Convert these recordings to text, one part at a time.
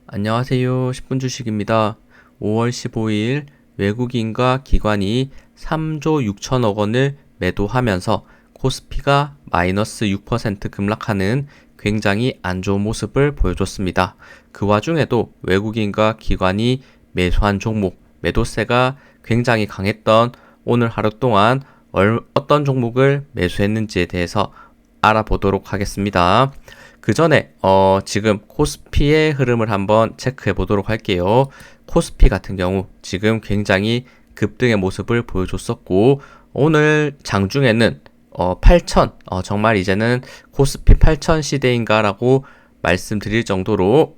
안녕하세요. 10분 주식입니다. 5월 15일 외국인과 기관이 3조 6천억 원을 매도하면서 코스피가 마이너스 6% 급락하는 굉장히 안 좋은 모습을 보여줬습니다. 그 와중에도 외국인과 기관이 매수한 종목, 매도세가 굉장히 강했던 오늘 하루 동안 어떤 종목을 매수했는지에 대해서 알아보도록 하겠습니다. 그 전에 지금 코스피의 흐름을 한번 체크해 보도록 할게요. 코스피 같은 경우 지금 굉장히 급등의 모습을 보여줬었고, 오늘 장중에는 8천, 정말 이제는 코스피 8천 시대인가라고 말씀드릴 정도로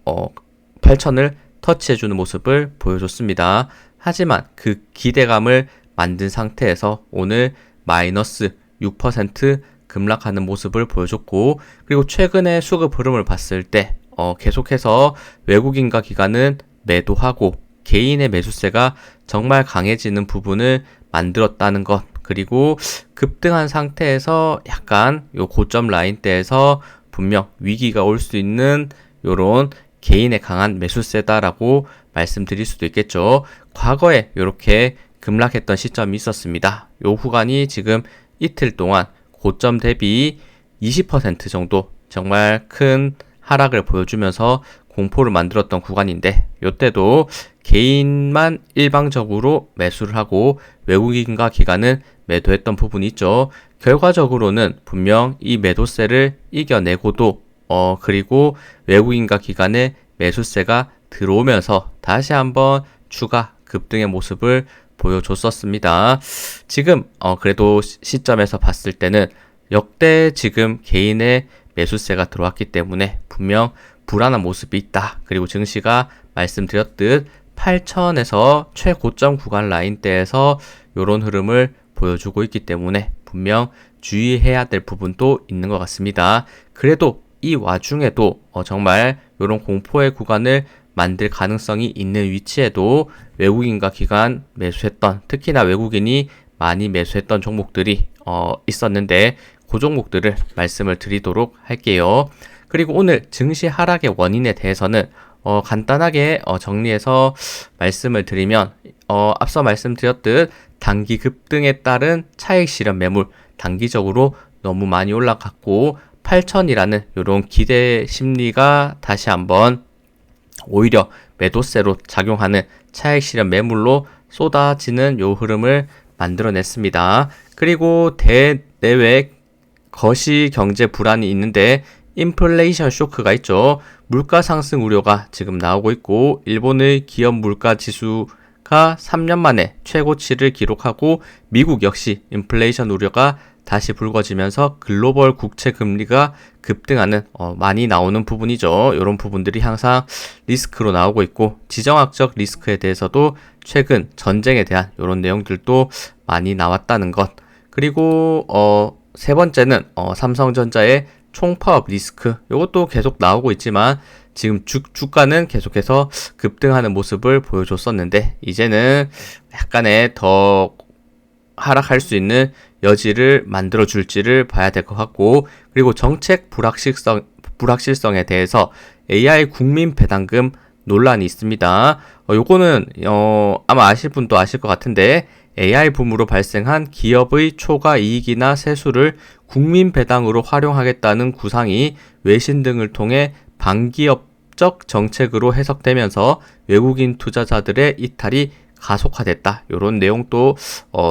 8천을 터치해주는 모습을 보여줬습니다. 하지만 그 기대감을 만든 상태에서 오늘 마이너스 6% 급락하는 모습을 보여줬고, 그리고 최근의 수급 흐름을 봤을 때 계속해서 외국인과 기관은 매도하고 개인의 매수세가 정말 강해지는 부분을 만들었다는 것, 그리고 급등한 상태에서 약간 요 고점 라인대에서 분명 위기가 올 수 있는 요런 개인의 강한 매수세다라고 말씀드릴 수도 있겠죠. 과거에 이렇게 급락했던 시점이 있었습니다. 요 구간이 지금 이틀 동안 고점 대비 20% 정도 정말 큰 하락을 보여주면서 공포를 만들었던 구간인데, 이때도 개인만 일방적으로 매수를 하고 외국인과 기관은 매도했던 부분이 있죠. 결과적으로는 분명 이 매도세를 이겨내고도 그리고 외국인과 기관의 매수세가 들어오면서 다시 한번 추가 급등의 모습을 보여줬었습니다. 지금 그래도 시점에서 봤을 때는 역대 지금 개인의 매수세가 들어왔기 때문에 분명 불안한 모습이 있다. 그리고 증시가 말씀드렸듯 8천에서 최고점 구간 라인대에서 이런 흐름을 보여주고 있기 때문에 분명 주의해야 될 부분도 있는 것 같습니다. 그래도 이 와중에도 정말 이런 공포의 구간을 만들 가능성이 있는 위치에도 외국인과 기관 매수했던, 특히나 외국인이 많이 매수했던 종목들이 있었는데 그 종목들을 말씀을 드리도록 할게요. 그리고 오늘 증시 하락의 원인에 대해서는 간단하게 정리해서 말씀을 드리면 앞서 말씀드렸듯 단기 급등에 따른 차익 실현 매물, 단기적으로 너무 많이 올라갔고 8천이라는 이런 기대 심리가 다시 한번 오히려 매도세로 작용하는 차익 실현 매물로 쏟아지는 요 흐름을 만들어냈습니다. 그리고 대내외 거시 경제 불안이 있는데 인플레이션 쇼크가 있죠. 물가 상승 우려가 지금 나오고 있고, 일본의 기업 물가 지수가 3년 만에 최고치를 기록하고, 미국 역시 인플레이션 우려가 다시 불거지면서 글로벌 국채 금리가 급등하는 많이 나오는 부분이죠. 이런 부분들이 항상 리스크로 나오고 있고, 지정학적 리스크에 대해서도 최근 전쟁에 대한 이런 내용들도 많이 나왔다는 것. 그리고 세 번째는 삼성전자의 총파업 리스크, 이것도 계속 나오고 있지만 지금 주가는 계속해서 급등하는 모습을 보여줬었는데 이제는 약간의 더 하락할 수 있는 여지를 만들어 줄지를 봐야 될 것 같고, 그리고 정책 불확실성에 대해서 AI 국민 배당금 논란이 있습니다. 요거는 아마 아실 분도 아실 것 같은데, AI 붐으로 발생한 기업의 초과 이익이나 세수를 국민 배당으로 활용하겠다는 구상이 외신 등을 통해 반기업적 정책으로 해석되면서 외국인 투자자들의 이탈이 가속화됐다. 이런 내용도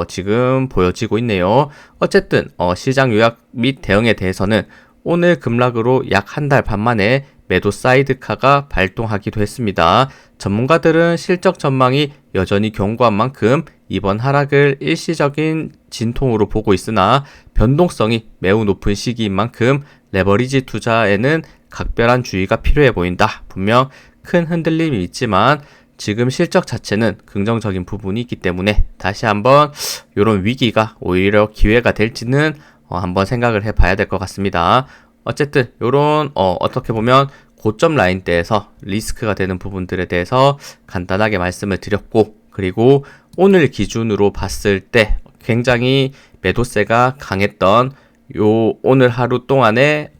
지금 보여지고 있네요. 어쨌든 시장 요약 및 대응에 대해서는 오늘 급락으로 약 한 달 반 만에 매도 사이드카가 발동하기도 했습니다. 전문가들은 실적 전망이 여전히 견고한 만큼 이번 하락을 일시적인 진통으로 보고 있으나 변동성이 매우 높은 시기인 만큼 레버리지 투자에는 각별한 주의가 필요해 보인다. 분명 큰 흔들림이 있지만 지금 실적 자체는 긍정적인 부분이 있기 때문에 다시 한번 이런 위기가 오히려 기회가 될지는 한번 생각을 해봐야 될 것 같습니다. 어쨌든 이런 어떻게 보면 고점 라인대에서 리스크가 되는 부분들에 대해서 간단하게 말씀을 드렸고, 그리고 오늘 기준으로 봤을 때 굉장히 매도세가 강했던 요 오늘 하루 동안에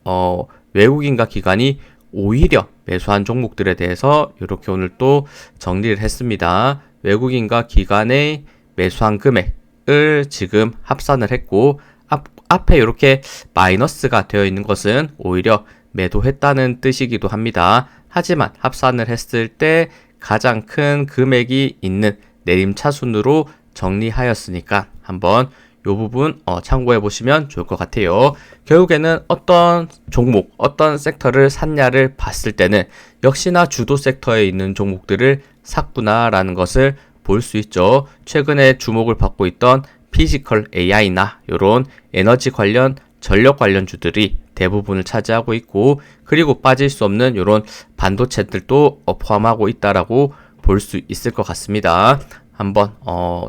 외국인과 기관이 오히려 매수한 종목들에 대해서 이렇게 오늘 또 정리를 했습니다. 외국인과 기관의 매수한 금액을 지금 합산을 했고 앞에 이렇게 마이너스가 되어 있는 것은 오히려 매도했다는 뜻이기도 합니다. 하지만 합산을 했을 때 가장 큰 금액이 있는 내림차순으로 정리하였으니까 한번 이 부분 참고해 보시면 좋을 것 같아요. 결국에는 어떤 종목, 어떤 섹터를 샀냐를 봤을 때는 역시나 주도 섹터에 있는 종목들을 샀구나라는 것을 볼 수 있죠. 최근에 주목을 받고 있던 피지컬 AI나 이런 에너지 관련, 전력 관련주들이 대부분을 차지하고 있고, 그리고 빠질 수 없는 이런 반도체들도 포함하고 있다라고 볼 수 있을 것 같습니다. 한번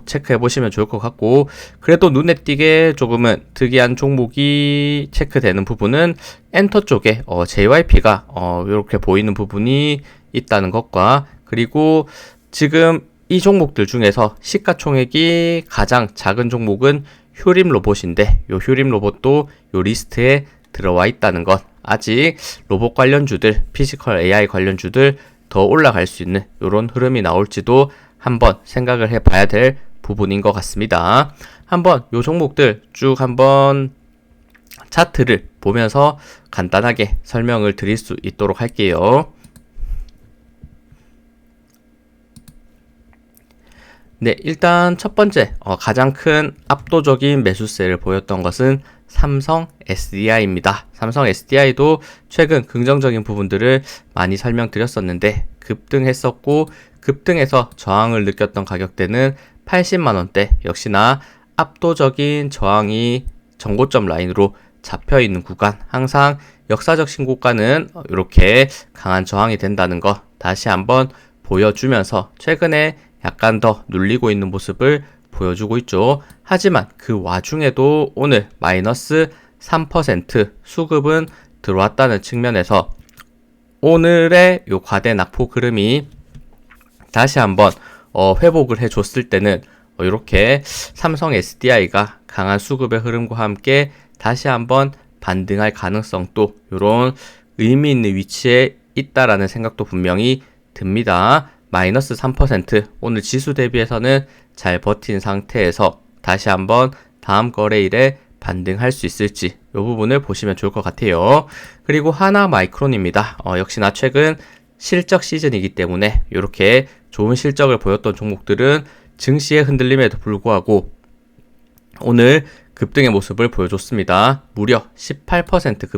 체크해 보시면 좋을 것 같고, 그래도 눈에 띄게 조금은 특이한 종목이 체크되는 부분은 엔터 쪽에 JYP가 이렇게 보이는 부분이 있다는 것과, 그리고 지금 이 종목들 중에서 시가총액이 가장 작은 종목은 휴림 로봇인데, 요 휴림 로봇도 요 리스트에 들어와 있다는 것. 아직 로봇 관련주들, 피지컬 AI 관련주들 더 올라갈 수 있는 이런 흐름이 나올지도 한번 생각을 해봐야 될 부분인 것 같습니다. 한번 요 종목들 쭉 한번 차트를 보면서 간단하게 설명을 드릴 수 있도록 할게요. 네, 일단 첫 번째 가장 큰 압도적인 매수세를 보였던 것은 삼성 SDI입니다. 삼성 SDI도 최근 긍정적인 부분들을 많이 설명드렸었는데 급등했었고, 급등해서 저항을 느꼈던 가격대는 80만원대, 역시나 압도적인 저항이 전고점 라인으로 잡혀있는 구간, 항상 역사적 신고가는 이렇게 강한 저항이 된다는 거 다시 한번 보여주면서 최근에 약간 더 눌리고 있는 모습을 보여주고 있죠. 하지만 그 와중에도 오늘 마이너스 3% 수급은 들어왔다는 측면에서 오늘의 요 과대 낙폭 흐름이 다시 한번 회복을 해줬을 때는 이렇게 삼성 SDI가 강한 수급의 흐름과 함께 다시 한번 반등할 가능성도 이런 의미 있는 위치에 있다라는 생각도 분명히 듭니다. 마이너스 3% 오늘 지수 대비해서는 잘 버틴 상태에서 다시 한번 다음 거래일에 반등할 수 있을지 이 부분을 보시면 좋을 것 같아요. 그리고 하나마이크론입니다. 역시나 최근 실적 시즌이기 때문에 이렇게 좋은 실적을 보였던 종목들은 증시의 흔들림에도 불구하고 오늘 급등의 모습을 보여줬습니다. 무려 18%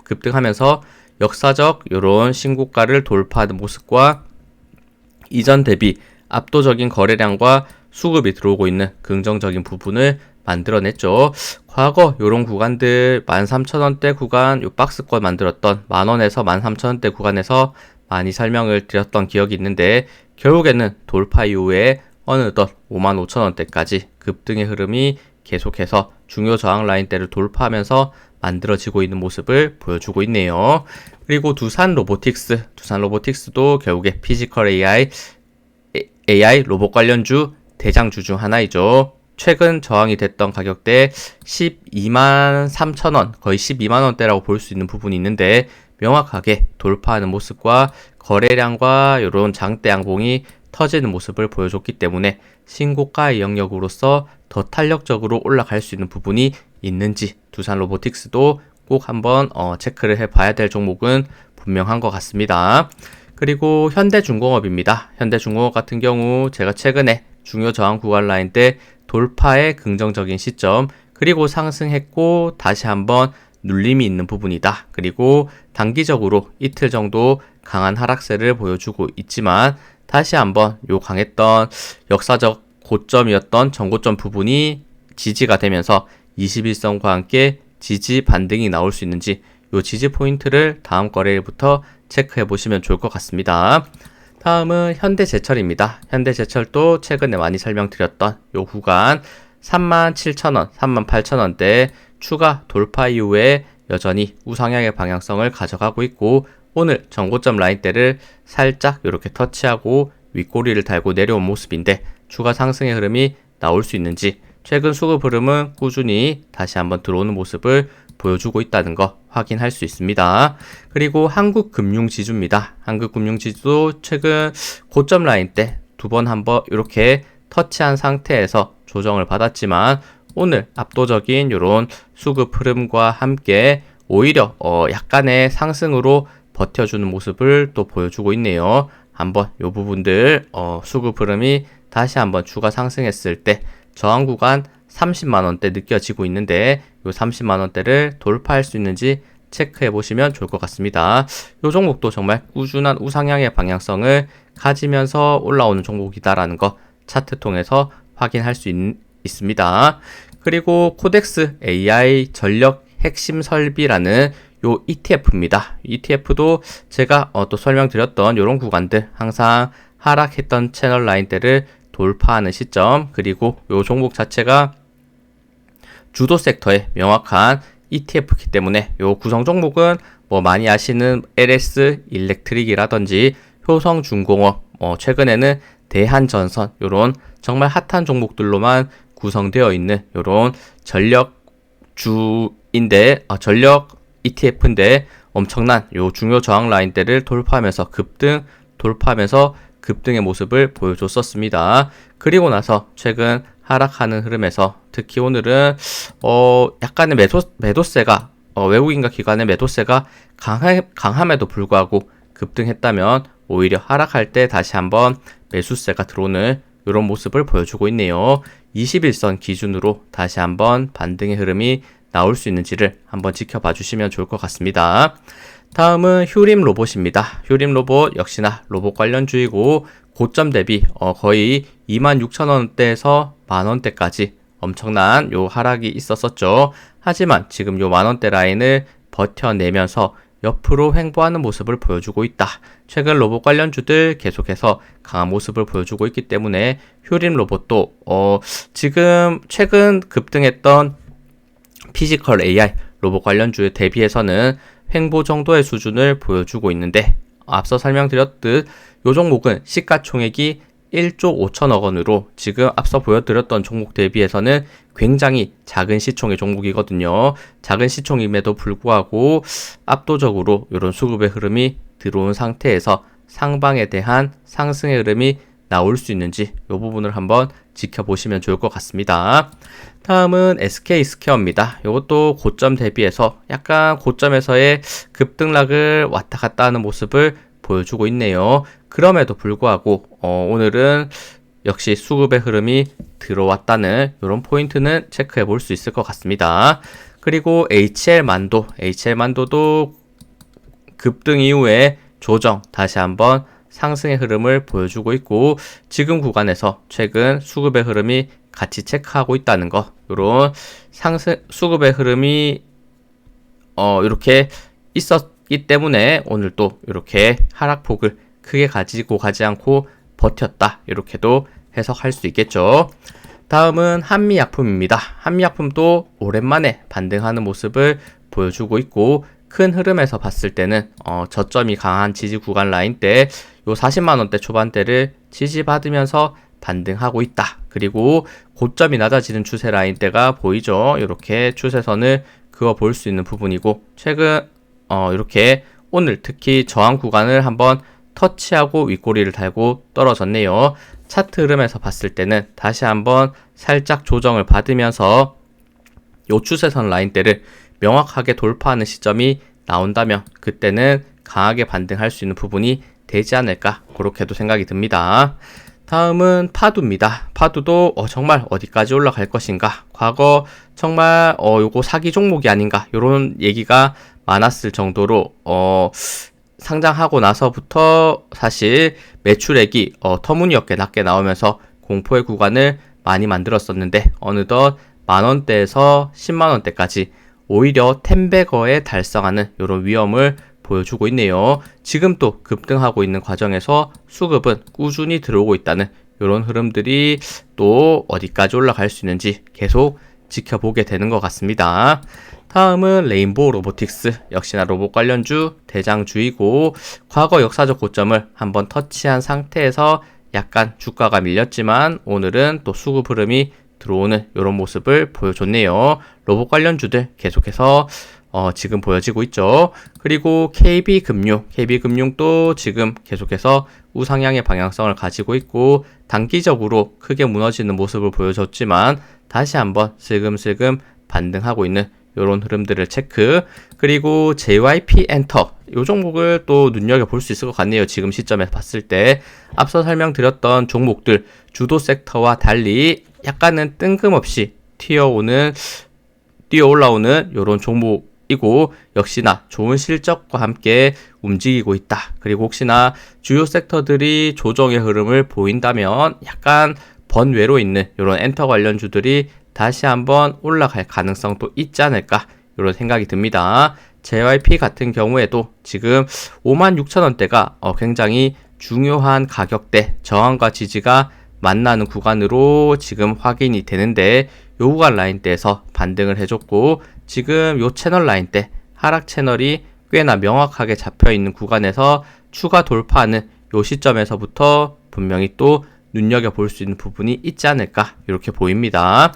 급등하면서 역사적 이런 신고가를 돌파하는 모습과 이전 대비 압도적인 거래량과 수급이 들어오고 있는 긍정적인 부분을 만들어냈죠. 과거 요런 구간들 13,000원대 구간 요 박스권 만들었던 만원에서 13,000원대 구간에서 많이 설명을 드렸던 기억이 있는데, 결국에는 돌파 이후에 어느덧 55,000원대까지 급등의 흐름이 계속해서 중요 저항 라인대를 돌파하면서 만들어지고 있는 모습을 보여주고 있네요. 그리고 두산 로보틱스도 결국에 피지컬 AI 로봇 관련주 대장주 중 하나이죠. 최근 저항이 됐던 가격대 12만 3천원, 거의 12만원대라고 볼 수 있는 부분이 있는데 명확하게 돌파하는 모습과 거래량과 이런 장대 양봉이 터지는 모습을 보여줬기 때문에 신고가의 영역으로서 더 탄력적으로 올라갈 수 있는 부분이 있는지 두산 로보틱스도 꼭 한번 체크를 해봐야 될 종목은 분명한 것 같습니다. 그리고 현대중공업입니다. 현대중공업 같은 경우 제가 최근에 중요 저항 구간 라인 때 돌파의 긍정적인 시점, 그리고 상승했고 다시 한번 눌림이 있는 부분이다. 그리고 단기적으로 이틀 정도 강한 하락세를 보여주고 있지만 다시 한번 요 강했던 역사적 고점이었던 전고점 부분이 지지가 되면서 21선과 함께 지지 반등이 나올 수 있는지 요 지지 포인트를 다음 거래일부터 체크해 보시면 좋을 것 같습니다. 다음은 현대제철입니다. 현대제철도 최근에 많이 설명드렸던 요 구간 37,000원, 38,000원대 추가 돌파 이후에 여전히 우상향의 방향성을 가져가고 있고, 오늘 전고점 라인대를 살짝 이렇게 터치하고 윗꼬리를 달고 내려온 모습인데 추가 상승의 흐름이 나올 수 있는지, 최근 수급 흐름은 꾸준히 다시 한번 들어오는 모습을 보여주고 있다는 거 확인할 수 있습니다. 그리고 한국금융지주입니다. 한국금융지주도 최근 고점 라인 때 두 번 한번 이렇게 터치한 상태에서 조정을 받았지만 오늘 압도적인 이런 수급 흐름과 함께 오히려 약간의 상승으로 버텨주는 모습을 또 보여주고 있네요. 한번 이 부분들 수급 흐름이 다시 한번 추가 상승했을 때 저항 구간 30만원대 느껴지고 있는데 이 30만원대를 돌파할 수 있는지 체크해 보시면 좋을 것 같습니다. 이 종목도 정말 꾸준한 우상향의 방향성을 가지면서 올라오는 종목이다라는 거 차트 통해서 확인할 수 있습니다. 그리고 코덱스 AI 전력 핵심 설비라는 요 ETF입니다. ETF도 제가 또 설명드렸던 이런 구간들 항상 하락했던 채널 라인대를 돌파하는 시점, 그리고 요 종목 자체가 주도 섹터에 명확한 ETF이기 때문에 요 구성 종목은 뭐 많이 아시는 LS 일렉트릭이라든지 효성중공업, 최근에는 대한전선, 요런 정말 핫한 종목들로만 구성되어 있는 요런 전력주인데, 전력 ETF인데 엄청난 요 중요 저항 라인대를 돌파하면서 급등의 모습을 보여줬었습니다. 그리고 나서 최근 하락하는 흐름에서 특히 오늘은 약간의 매도세가 외국인과 기관의 매도세가 강함에도 불구하고 급등했다면 오히려 하락할 때 다시 한번 매수세가 들어오는 이런 모습을 보여주고 있네요. 21선 기준으로 다시 한번 반등의 흐름이 나올 수 있는지를 한번 지켜봐 주시면 좋을 것 같습니다. 다음은 휴림 로봇입니다. 휴림 로봇 역시나 로봇 관련주이고 고점 대비 거의 26,000원대에서 만원대까지 엄청난 요 하락이 있었었죠. 하지만 지금 요 만원대 라인을 버텨내면서 옆으로 횡보하는 모습을 보여주고 있다. 최근 로봇 관련주들 계속해서 강한 모습을 보여주고 있기 때문에 휴림 로봇도 지금 최근 급등했던 피지컬 AI 로봇 관련주에 대비해서는 횡보 정도의 수준을 보여주고 있는데, 앞서 설명드렸듯 이 종목은 시가총액이 1조 5천억 원으로 지금 앞서 보여드렸던 종목 대비해서는 굉장히 작은 시총의 종목이거든요. 작은 시총임에도 불구하고 압도적으로 이런 수급의 흐름이 들어온 상태에서 상방에 대한 상승의 흐름이 나올 수 있는지 이 부분을 한번 지켜보시면 좋을 것 같습니다. 다음은 SK스퀘어입니다. 이것도 고점 대비해서 약간 고점에서의 급등락을 왔다 갔다 하는 모습을 보여주고 있네요. 그럼에도 불구하고 오늘은 역시 수급의 흐름이 들어왔다는 이런 포인트는 체크해 볼 수 있을 것 같습니다. 그리고 HL만도도 급등 이후에 조정 다시 한번 상승의 흐름을 보여주고 있고, 지금 구간에서 최근 수급의 흐름이 같이 체크하고 있다는 거, 이런 수급의 흐름이 이렇게 있었기 때문에 오늘 또 이렇게 하락폭을 크게 가지고 가지 않고 버텼다, 이렇게도 해석할 수 있겠죠. 다음은 한미약품입니다. 한미약품도 오랜만에 반등하는 모습을 보여주고 있고, 큰 흐름에서 봤을 때는 저점이 강한 지지 구간 라인 때 요 40만원대 초반대를 지지받으면서 반등하고 있다. 그리고 고점이 낮아지는 추세 라인대가 보이죠. 이렇게 추세선을 그어 볼 수 있는 부분이고, 최근 이렇게 오늘 특히 저항 구간을 한번 터치하고 윗꼬리를 달고 떨어졌네요. 차트 흐름에서 봤을 때는 다시 한번 살짝 조정을 받으면서 요 추세선 라인대를 명확하게 돌파하는 시점이 나온다면 그때는 강하게 반등할 수 있는 부분이 되지 않을까, 그렇게도 생각이 듭니다. 다음은 파두입니다. 파두도 정말 어디까지 올라갈 것인가, 과거 정말 요거 사기 종목이 아닌가, 요런 얘기가 많았을 정도로 상장하고 나서부터 사실 매출액이 터무니없게 낮게 나오면서 공포의 구간을 많이 만들었었는데, 어느덧 만원대에서 10만원대까지 오히려 10배거에 달성하는 이런 위험을 보여주고 있네요. 지금 또 급등하고 있는 과정에서 수급은 꾸준히 들어오고 있다는 이런 흐름들이 또 어디까지 올라갈 수 있는지 계속 지켜보게 되는 것 같습니다. 다음은 레인보우 로보틱스, 역시나 로봇 관련주 대장주이고, 과거 역사적 고점을 한번 터치한 상태에서 약간 주가가 밀렸지만 오늘은 또 수급 흐름이 들어오는 이런 모습을 보여줬네요. 로봇 관련주들 계속해서 지금 보여지고 있죠. 그리고 KB금융도 지금 계속해서 우상향의 방향성을 가지고 있고 단기적으로 크게 무너지는 모습을 보여줬지만 다시 한번 슬금슬금 반등하고 있는 이런 흐름들을 체크. 그리고 JYP 엔터 이 종목을 또 눈여겨볼 수 있을 것 같네요. 지금 시점에서 봤을 때 앞서 설명드렸던 종목들 주도 섹터와 달리 약간은 뜬금없이 뛰어 올라오는 이런 종목이고 역시나 좋은 실적과 함께 움직이고 있다. 그리고 혹시나 주요 섹터들이 조정의 흐름을 보인다면 약간 번외로 있는 이런 엔터 관련주들이 다시 한번 올라갈 가능성도 있지 않을까 이런 생각이 듭니다. JYP 같은 경우에도 지금 56,000원대가 굉장히 중요한 가격대 저항과 지지가 만나는 구간으로 지금 확인이 되는데 요 구간 라인대에서 반등을 해줬고 지금 요 채널 라인대 하락 채널이 꽤나 명확하게 잡혀있는 구간에서 추가 돌파하는 요 시점에서부터 분명히 또 눈여겨볼 수 있는 부분이 있지 않을까 이렇게 보입니다.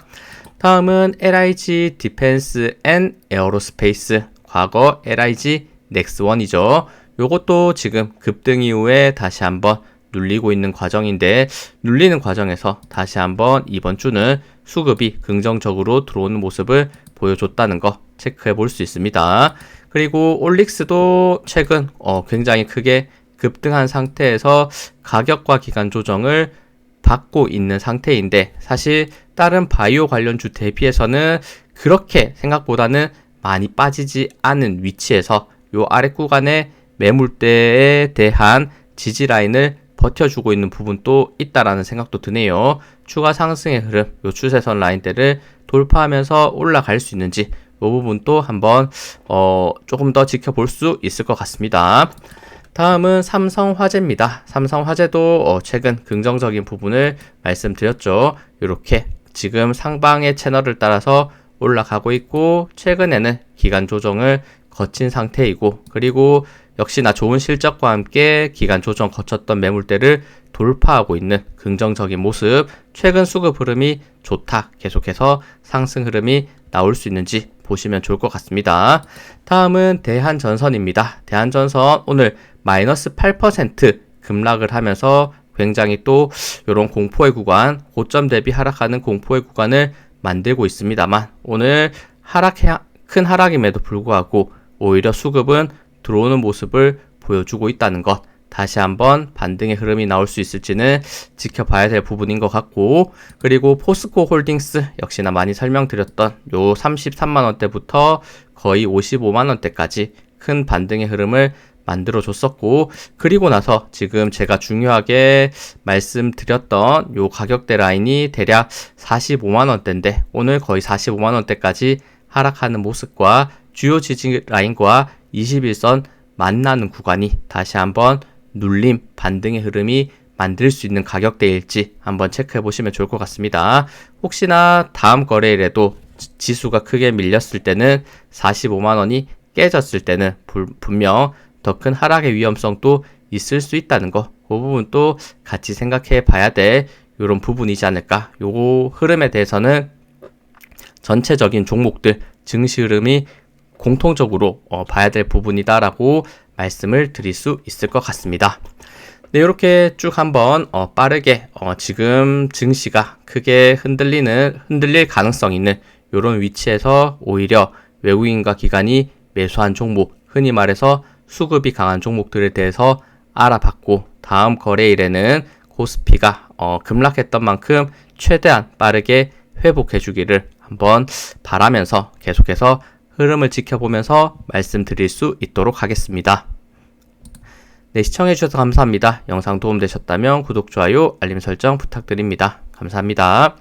다음은 LIG 디펜스 앤 에어로스페이스 과거 LIG 넥스원이죠. 요것도 지금 급등 이후에 다시 한번 눌리고 있는 과정인데 눌리는 과정에서 다시 한번 이번 주는 수급이 긍정적으로 들어오는 모습을 보여줬다는 거 체크해 볼 수 있습니다. 그리고 올릭스도 최근 굉장히 크게 급등한 상태에서 가격과 기간 조정을 받고 있는 상태인데 사실 다른 바이오 관련주 대비해서는 그렇게 생각보다는 많이 빠지지 않은 위치에서 요 아래 구간의 매물대에 대한 지지 라인을 버텨주고 있는 부분도 있다라는 생각도 드네요. 추가 상승의 흐름, 요 추세선 라인대를 돌파하면서 올라갈 수 있는지 이 부분도 한번 조금 더 지켜볼 수 있을 것 같습니다. 다음은 삼성화재입니다. 삼성화재도 최근 긍정적인 부분을 말씀드렸죠. 이렇게 지금 상방의 채널을 따라서 올라가고 있고 최근에는 기간 조정을 거친 상태이고 그리고 역시나 좋은 실적과 함께 기간 조정 거쳤던 매물대를 돌파하고 있는 긍정적인 모습, 최근 수급 흐름이 좋다. 계속해서 상승 흐름이 나올 수 있는지 보시면 좋을 것 같습니다. 다음은 대한전선입니다. 대한전선 오늘 마이너스 8% 급락을 하면서 굉장히 또 이런 공포의 구간, 고점 대비 하락하는 공포의 구간을 만들고 있습니다만 오늘 큰 하락임에도 불구하고 오히려 수급은 들어오는 모습을 보여주고 있다는 것, 다시 한번 반등의 흐름이 나올 수 있을지는 지켜봐야 될 부분인 것 같고 그리고 포스코 홀딩스 역시나 많이 설명드렸던 요 33만원대부터 거의 55만원대까지 큰 반등의 흐름을 만들어 줬었고 그리고 나서 지금 제가 중요하게 말씀드렸던 요 가격대 라인이 대략 45만원대인데 오늘 거의 45만원대까지 하락하는 모습과 주요 지지 라인과 21선 만나는 구간이 다시 한번 눌림, 반등의 흐름이 만들 수 있는 가격대일지 한번 체크해 보시면 좋을 것 같습니다. 혹시나 다음 거래일에도 지수가 크게 밀렸을 때는 45만원이 깨졌을 때는 분명 더 큰 하락의 위험성도 있을 수 있다는 거, 그 부분도 같이 생각해 봐야 될 이런 부분이지 않을까. 요 흐름에 대해서는 전체적인 종목들 증시 흐름이 공통적으로 봐야 될 부분이다라고 말씀을 드릴 수 있을 것 같습니다. 네, 이렇게 쭉 한번 빠르게 지금 증시가 크게 흔들릴 가능성 있는 이런 위치에서 오히려 외국인과 기관이 매수한 종목, 흔히 말해서 수급이 강한 종목들에 대해서 알아봤고 다음 거래일에는 코스피가 급락했던 만큼 최대한 빠르게 회복해 주기를 한번 바라면서 계속해서 흐름을 지켜보면서 말씀드릴 수 있도록 하겠습니다. 네, 시청해주셔서 감사합니다. 영상 도움되셨다면 구독, 좋아요, 알림 설정 부탁드립니다. 감사합니다.